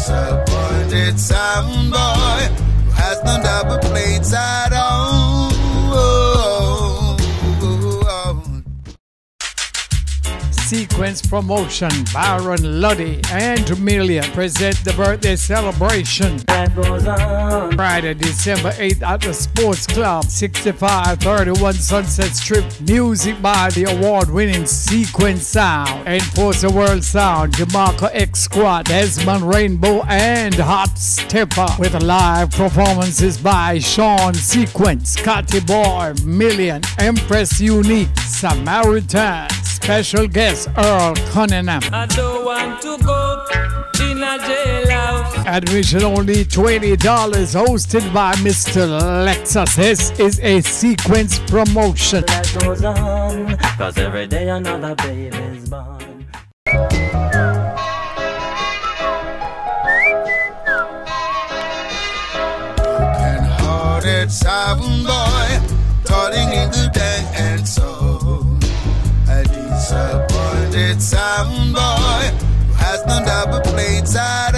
disappointed sound boy who has no double plates at all. Sequence Promotion, Byron, Luddy, and Million present the birthday celebration. That goes on. Friday, December 8th at the Sports Club, 6531 Sunset Strip. Music by the award-winning Sequence Sound, Enforcer World Sound, Demarcus XSQUAD, Desmond Rainbow, and Hot Steppa, with live performances by Chaun, Sequence, Scotty Boy, Million, Empress Unique, Samaritan. Special guest Earl, Cunningham. I don't want to go in a jailhouse. Admission only $20. Hosted by Mr. Lexus. This is a Sequence promotion. That goes on, 'cause every day another baby's born. Broken-hearted sound boy, toiling in the dance soul. A disappointed sound boy who has no double plates at